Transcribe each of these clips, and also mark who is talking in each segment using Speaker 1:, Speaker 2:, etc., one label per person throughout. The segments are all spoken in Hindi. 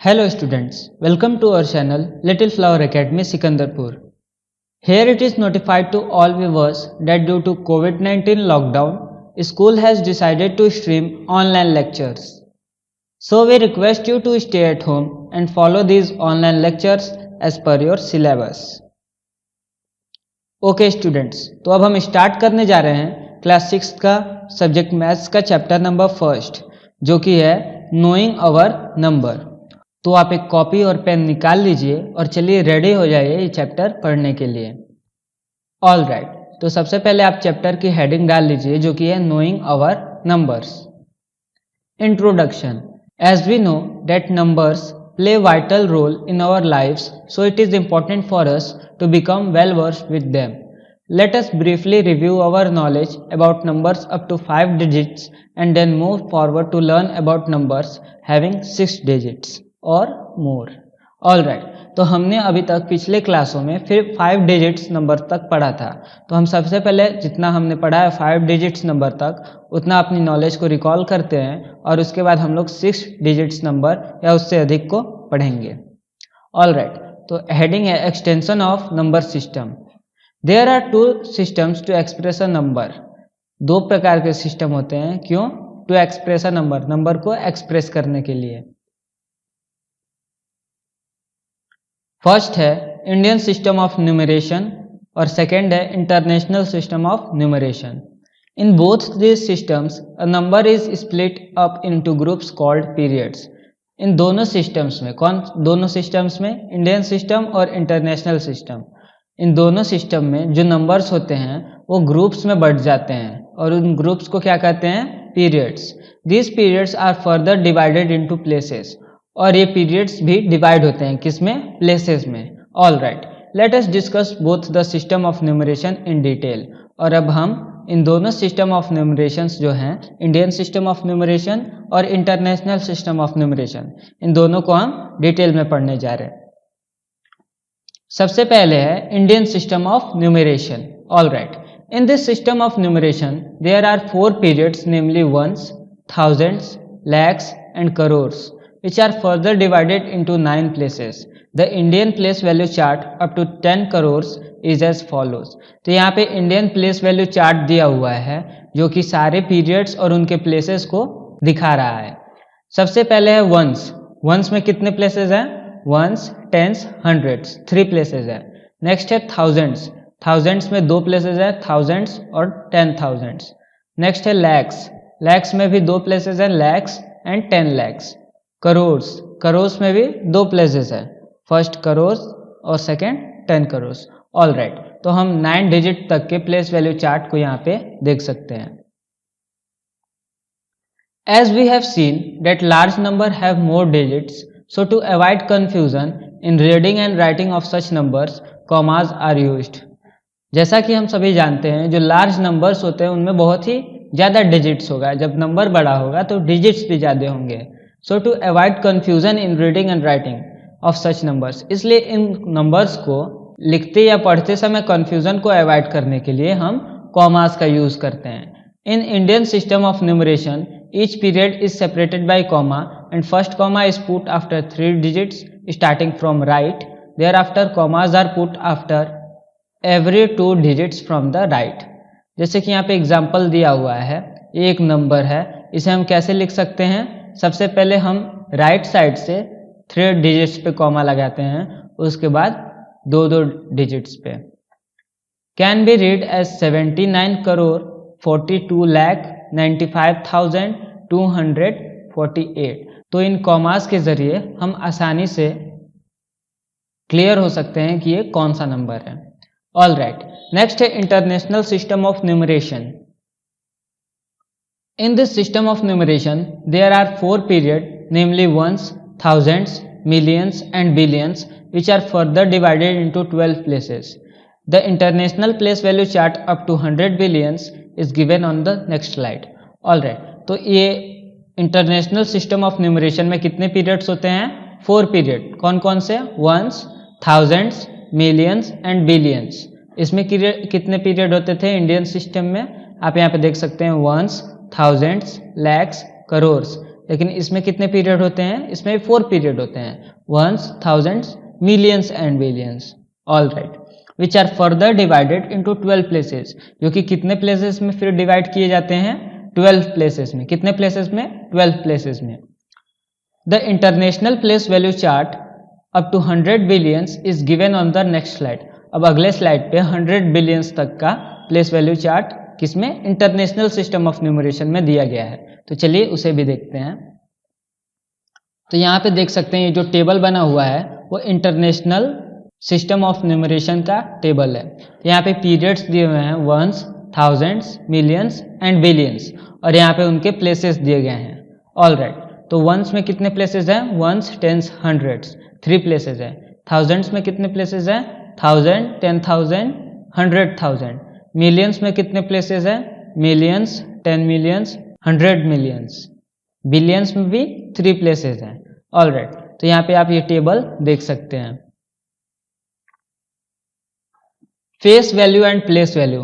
Speaker 1: Hello students, welcome to our channel Little Flower Academy Sikandarpur. Here it is notified to all viewers that due to COVID-19 lockdown, school has decided to stream online lectures. So we request you to stay at home and follow these online lectures as per your syllabus. Okay students, तो अब हम स्टार्ट करने जा रहे हैं क्लास 6 का सब्जेक्ट मैथ्स का चैप्टर नंबर फर्स्ट, जो कि है नोइंग आवर नंबर। तो आप एक कॉपी और पेन निकाल लीजिए और चलिए रेडी हो जाइए ये चैप्टर पढ़ने के लिए। ऑल राइट, तो सबसे पहले आप चैप्टर की हेडिंग डाल लीजिए जो कि है knowing our numbers. Introduction. As we know that numbers play a vital role in our lives, so it is important for us to become well versed with them. Let us briefly review our knowledge about numbers up to 5 digits and then move forward to learn about numbers having 6 digits or more. Alright, तो हमने अभी तक पिछले क्लासों में फिर 5 डिजिट्स नंबर तक पढ़ा था। तो हम सबसे पहले जितना हमने पढ़ा है 5 डिजिट्स नंबर तक, उतना अपनी नॉलेज को रिकॉल करते हैं और उसके बाद हम लोग 6 डिजिट्स नंबर या उससे अधिक को पढ़ेंगे। ऑलराइट, तो हेडिंग है extension of number system. There are 2 systems to express a number. 2 प्रकार के सिस्टम होते हैं। क्यों? To express a number, number को एक्सप्रेस करने के लिए। फर्स्ट है इंडियन सिस्टम ऑफ न्यूमरेशन और सेकेंड है international system of numeration. In both this systems a number is split up into groups called periods. इन दोनों सिस्टम्स में, कौन दोनों सिस्टम्स में? इंडियन सिस्टम और इंटरनेशनल सिस्टम। इन दोनों सिस्टम में जो नंबर्स होते हैं वो ग्रुप्स में बढ़ जाते हैं और उन ग्रुप्स को क्या कहते हैं? Periods. These periods are further divided into places. और ये पीरियड्स भी डिवाइड होते हैं किसमें? प्लेसेस में। All right, let us discuss both the system of numeration in detail. और अब हम इन दोनों सिस्टम ऑफ न्यूमरेशंस जो हैं, इंडियन सिस्टम ऑफ न्यूमरेशन और इंटरनेशनल सिस्टम ऑफ न्यूमरेशन, इन दोनों को हम डिटेल में पढ़ने जा रहे हैं। सबसे पहले है Indian system of numeration. All right, in this system of numeration there are 4 periods, namely ones, thousands, lakhs and crores, which are further divided into 9 places. The Indian place value chart up to 10 crores is as follows. तो यहाँ पे इंडियन प्लेस वैल्यू चार्ट दिया हुआ है जो कि सारे पीरियड्स और उनके प्लेसेस को दिखा रहा है। सबसे पहले है वंस। वंस में कितने प्लेसेस हैं? वंस, टेंस, हंड्रेड्स, 3 प्लेसेस है। नेक्स्ट है थाउजेंड्स। थाउजेंड्स में 2 प्लेसेस है, थाउजेंड्स और 10,000। नेक्स्ट है लैक्स। लैक्स में भी 2 प्लेसेस है, लैक्स एंड 10 लैक्स। करोर्स, करोर्स में भी 2 प्लेसेस है, फर्स्ट करोर्स और सेकेंड 10 करोर्स। ऑल राइट, तो हम 9 डिजिट तक के प्लेस वैल्यू चार्ट को यहाँ पे देख सकते हैं। As we have seen that large number have more digits, so to avoid confusion in reading and writing of such numbers, commas are used. जैसा कि हम सभी जानते हैं जो लार्ज नंबर्स होते हैं उनमें बहुत ही ज़्यादा डिजिट्स होगा। जब नंबर बड़ा होगा तो डिजिट्स भी ज़्यादा होंगे। So to avoid confusion in reading and writing of such numbers, इसलिए इन नंबर्स को लिखते या पढ़ते समय कन्फ्यूजन को अवॉइड करने के लिए हम कॉमास का यूज करते हैं। In Indian system of numeration each period is separated by comma and first comma is put after 3 digits starting from right, thereafter commas are put after every 2 digits from the right. जैसे कि यहाँ पे एग्जाम्पल दिया हुआ है, ये एक नंबर है, इसे हम कैसे लिख सकते हैं? सबसे पहले हम राइट साइड से 3 डिजिट्स पे कॉमा लगाते हैं, उसके बाद 2 डिजिट्स पे। Can be read as 79 crore 42 lakh 95,248। तो इन कॉमास के जरिए हम आसानी से क्लियर हो सकते हैं कि ये कौन सा नंबर है। ऑल राइट, नेक्स्ट है international system of numeration. In this system of numeration, there are 4 periods, namely ones, thousands, millions and billions, which are further divided into 12 places. The international place value chart up to 100 billions is given on the next slide. Alright, तो ये इंटरनेशनल सिस्टम ऑफ न्यूमरेशन में कितने पीरियड्स होते हैं? 4 पीरियड। कौन कौन से? Ones, thousands, millions and billions. इसमें कितने पीरियड होते थे इंडियन सिस्टम में? आप यहाँ पे देख सकते हैं वंस, थाउजेंड्स, लैक्स, करोर्स। लेकिन इसमें कितने पीरियड होते हैं? इसमें 4 पीरियड होते हैं, ones, thousands, millions and billions. All right, which are further divided into 12 places, जो कि कितने प्लेसेस में फिर डिवाइड किए जाते हैं? 12 प्लेसेस में। कितने प्लेसेस में? 12 प्लेसेस में। The international place value chart up to 100 billions is given on the next slide. अब अगले स्लाइड पे 100 बिलियंस तक का प्लेस वैल्यू चार्ट किसमें? इंटरनेशनल सिस्टम ऑफ न्यूमरेशन में दिया गया है। तो चलिए उसे भी देखते हैं। तो यहाँ पे देख सकते हैं ये जो टेबल बना हुआ है वो इंटरनेशनल सिस्टम ऑफ न्यूमरेशन का टेबल है। यहाँ पे पीरियड्स दिए हुए हैं, ones, thousands, millions and billions, और यहाँ पे उनके प्लेसेस दिए गए हैं। ऑल राइट, तो वंस में कितने प्लेसेस हैं? वंस, टेंस, हंड्रेड्स, 3 प्लेसेस है। थाउजेंड्स में कितने प्लेसेस हैं? 1000, 10,000, 100,000। मिलियंस में कितने प्लेसेस हैं? Millions, 10 millions, 100 millions. बिलियंस में भी 3 प्लेसेस हैं। ऑल राइट, तो यहाँ पे आप ये टेबल देख सकते हैं। Face value and place value.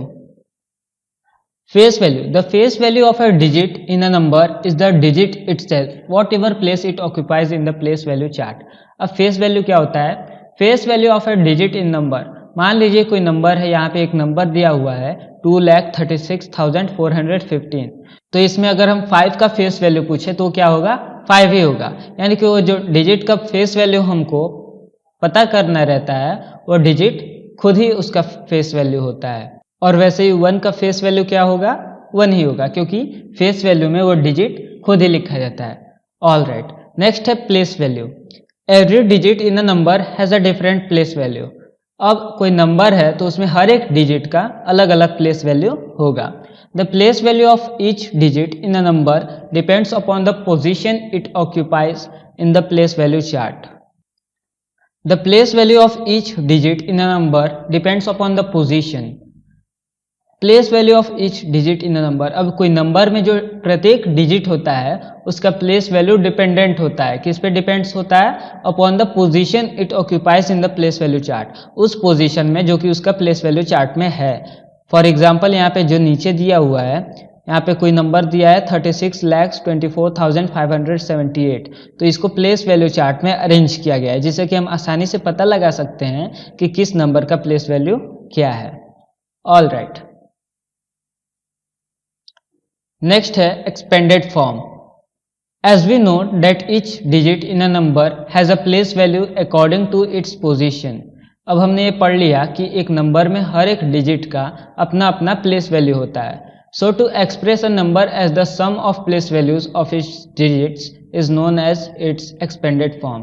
Speaker 1: Face value, the face value of a digit in a number is the digit itself whatever place it occupies in the place value chart. अब फेस वैल्यू क्या होता है? Face value of a digit in number, मान लीजिए कोई नंबर है, यहाँ पे एक नंबर दिया हुआ है 2,36,415, तो इसमें अगर हम 5 का फेस वैल्यू पूछे तो क्या होगा? 5 ही होगा। यानी कि वो जो डिजिट का फेस वैल्यू हमको पता करना रहता है वो डिजिट खुद ही उसका फेस वैल्यू होता है। और वैसे ही 1 का फेस वैल्यू क्या होगा? 1 ही होगा, क्योंकि फेस वैल्यू में वो डिजिट खुद ही लिखा जाता है। ऑल राइट, नेक्स्ट है place value. Every digit in a number has a different place value. अब कोई नंबर है तो उसमें हर एक डिजिट का अलग अलग प्लेस वैल्यू होगा। The place value of each digit in a number depends upon the position it occupies in the place value chart. The place value of each digit in a number depends upon the position. Place value of each digit in a number, अब कोई नंबर में जो प्रत्येक डिजिट होता है उसका प्लेस वैल्यू डिपेंडेंट होता है। किस पे डिपेंड्स होता है? Upon the position it occupies in the place value chart, उस पोजीशन में जो कि उसका प्लेस वैल्यू चार्ट में है। फॉर एग्जाम्पल यहाँ पे जो नीचे दिया हुआ है, यहाँ पे कोई नंबर दिया है 36,24,578, तो इसको प्लेस वैल्यू चार्ट में अरेंज किया गया है, जिससे कि हम आसानी से पता लगा सकते हैं कि किस नंबर का प्लेस वैल्यू क्या है। ऑल राइट, नेक्स्ट है expanded form. As we know that each digit in a number has a place value according to its position. अब हमने ये पढ़ लिया कि एक नंबर में हर एक डिजिट का अपना अपना प्लेस वैल्यू होता है। So to express a number as the sum of place values of its digits is known as its expanded form.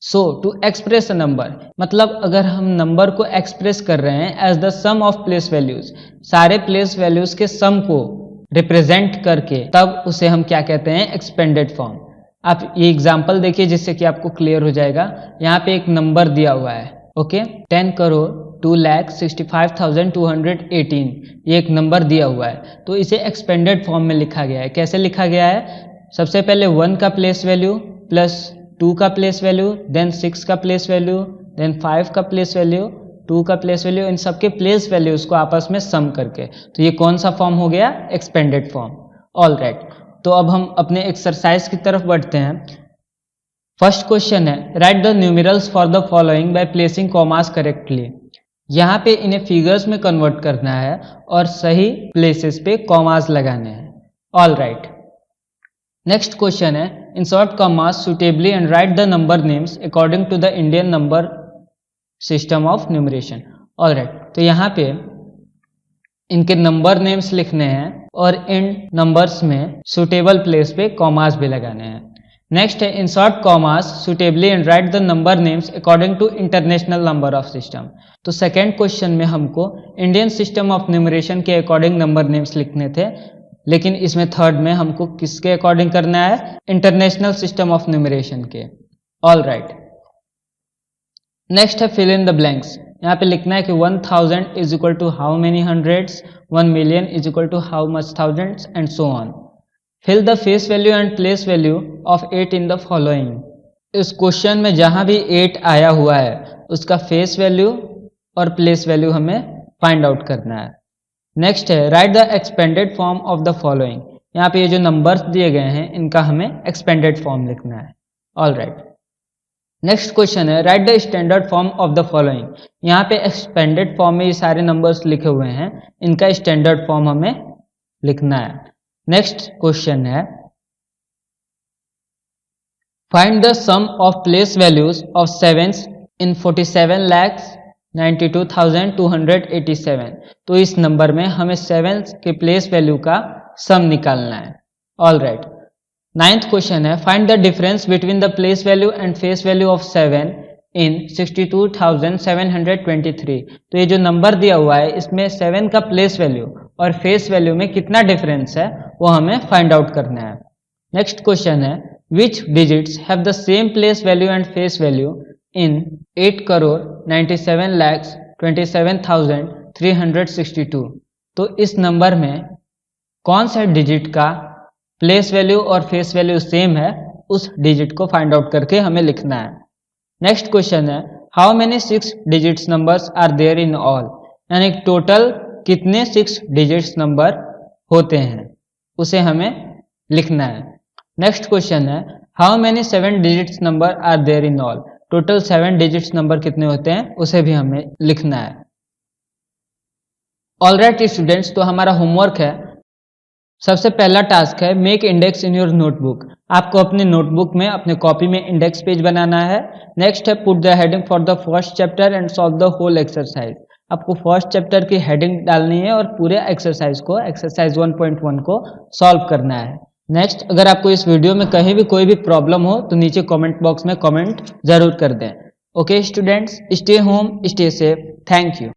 Speaker 1: So to express a number, मतलब अगर हम नंबर को एक्सप्रेस कर रहे हैं as the sum of place values, सारे प्लेस वैल्यूज के सम को रिप्रेजेंट करके, तब उसे हम क्या कहते हैं? Expanded form. आप ये एग्जांपल देखिए जिससे कि आपको क्लियर हो जाएगा। यहाँ पे एक नंबर दिया हुआ है, ओके, 10,02,65,218, ये एक नंबर दिया हुआ है, तो इसे एक्सपेंडेड फॉर्म में लिखा गया है। कैसे लिखा गया है? सबसे पहले 1 का प्लेस वैल्यू प्लस 2 का प्लेस वैल्यू, देन 6 का प्लेस वैल्यू, देन 5 का प्लेस वैल्यू, 2 का प्लेस वैल्यू, इन सबके प्लेस वैल्यूज को आपस में सम करके, तो ये कौन सा फॉर्म हो गया? Expanded form. ऑल राइट, तो अब हम अपने एक्सरसाइज की तरफ बढ़ते हैं। फर्स्ट क्वेश्चन है, right the numerals for the following by placing commas correctly. यहाँ पे इन्हें फिगर्स में कन्वर्ट करना है और सही प्लेसेस पे कॉमास लगाने हैं। ऑल राइट, नेक्स्ट क्वेश्चन है, insert commas suitably and write the number names according to the Indian number system of numeration. All right, तो यहाँ पे इनके नंबर नेम्स लिखने हैं और इन नंबर्स में सुटेबल प्लेस पे कॉमास भी लगाने हैं। नेक्स्ट है, insert commas suitably and write the number names according to international number of system. तो सेकेंड क्वेश्चन में हमको इंडियन सिस्टम ऑफ न्यूमरेशन के अकॉर्डिंग नंबर नेम्स लिखने थे, लेकिन इसमें थर्ड में हमको किसके अकॉर्डिंग करना है? इंटरनेशनल सिस्टम ऑफ न्यूमरेशन के। ऑल राइट, नेक्स्ट है फिल इन द ब्लैंक्स। यहाँ पे लिखना है कि 1000 is equal to how many hundreds, 1 million is equal to how much thousands and so on. Fill the face value and place value of 8 in the following. इस क्वेश्चन में जहां भी 8 आया हुआ है उसका फेस वैल्यू और प्लेस वैल्यू हमें फाइंड आउट करना है। नेक्स्ट है, right the expanded form of the following. यहाँ पे ये जो नंबर्स दिए गए हैं इनका हमें एक्सपेंडेड फॉर्म लिखना है। ऑल राइट, नेक्स्ट क्वेश्चन है right the standard form of the following. यहाँ पे एक्सपेंडेड फॉर्म में ये सारे नंबर्स लिखे हुए हैं, इनका स्टैंडर्ड फॉर्म हमें लिखना है। नेक्स्ट क्वेश्चन है find the sum of place values of sevens in 47,92,287। तो इस नंबर में हमें सेवेंस के प्लेस वैल्यू का सम निकालना है। ऑल राइट, नाइन्थ क्वेश्चन है find the difference between the place value and face value of 7 इन 62,723। तो ये जो नंबर दिया हुआ है इसमें 7 का प्लेस वैल्यू और फेस वैल्यू में कितना डिफरेंस है वो हमें फाइंड आउट करना है। नेक्स्ट क्वेश्चन है which digits have the same place value and face value in 8,97,27,362। तो इस नंबर में कौन सा डिजिट का प्लेस वैल्यू और फेस वैल्यू सेम है उस डिजिट को फाइंड आउट करके हमें लिखना है। नेक्स्ट क्वेश्चन है how many 6 digits numbers are there in all. यानी टोटल कितने 6 डिजिट्स नंबर होते हैं उसे हमें लिखना है। नेक्स्ट क्वेश्चन है how many 7 digits number are there in all. Total 7 digits number कितने होते हैं उसे भी हमें लिखना है। ऑल राइट स्टूडेंट्स, तो हमारा होमवर्क है, सबसे पहला टास्क है make index in your notebook. आपको अपने नोटबुक में अपने कॉपी में इंडेक्स पेज बनाना है। नेक्स्ट है put the heading for the first chapter and solve the whole exercise. आपको फर्स्ट चैप्टर की हेडिंग डालनी है और पूरे एक्सरसाइज को एक्सरसाइज 1.1 को सॉल्व करना है। नेक्स्ट, अगर आपको इस वीडियो में कहीं भी कोई भी प्रॉब्लम हो तो नीचे कमेंट बॉक्स में कमेंट जरूर कर दें। Okay students, stay home, stay safe, thank you.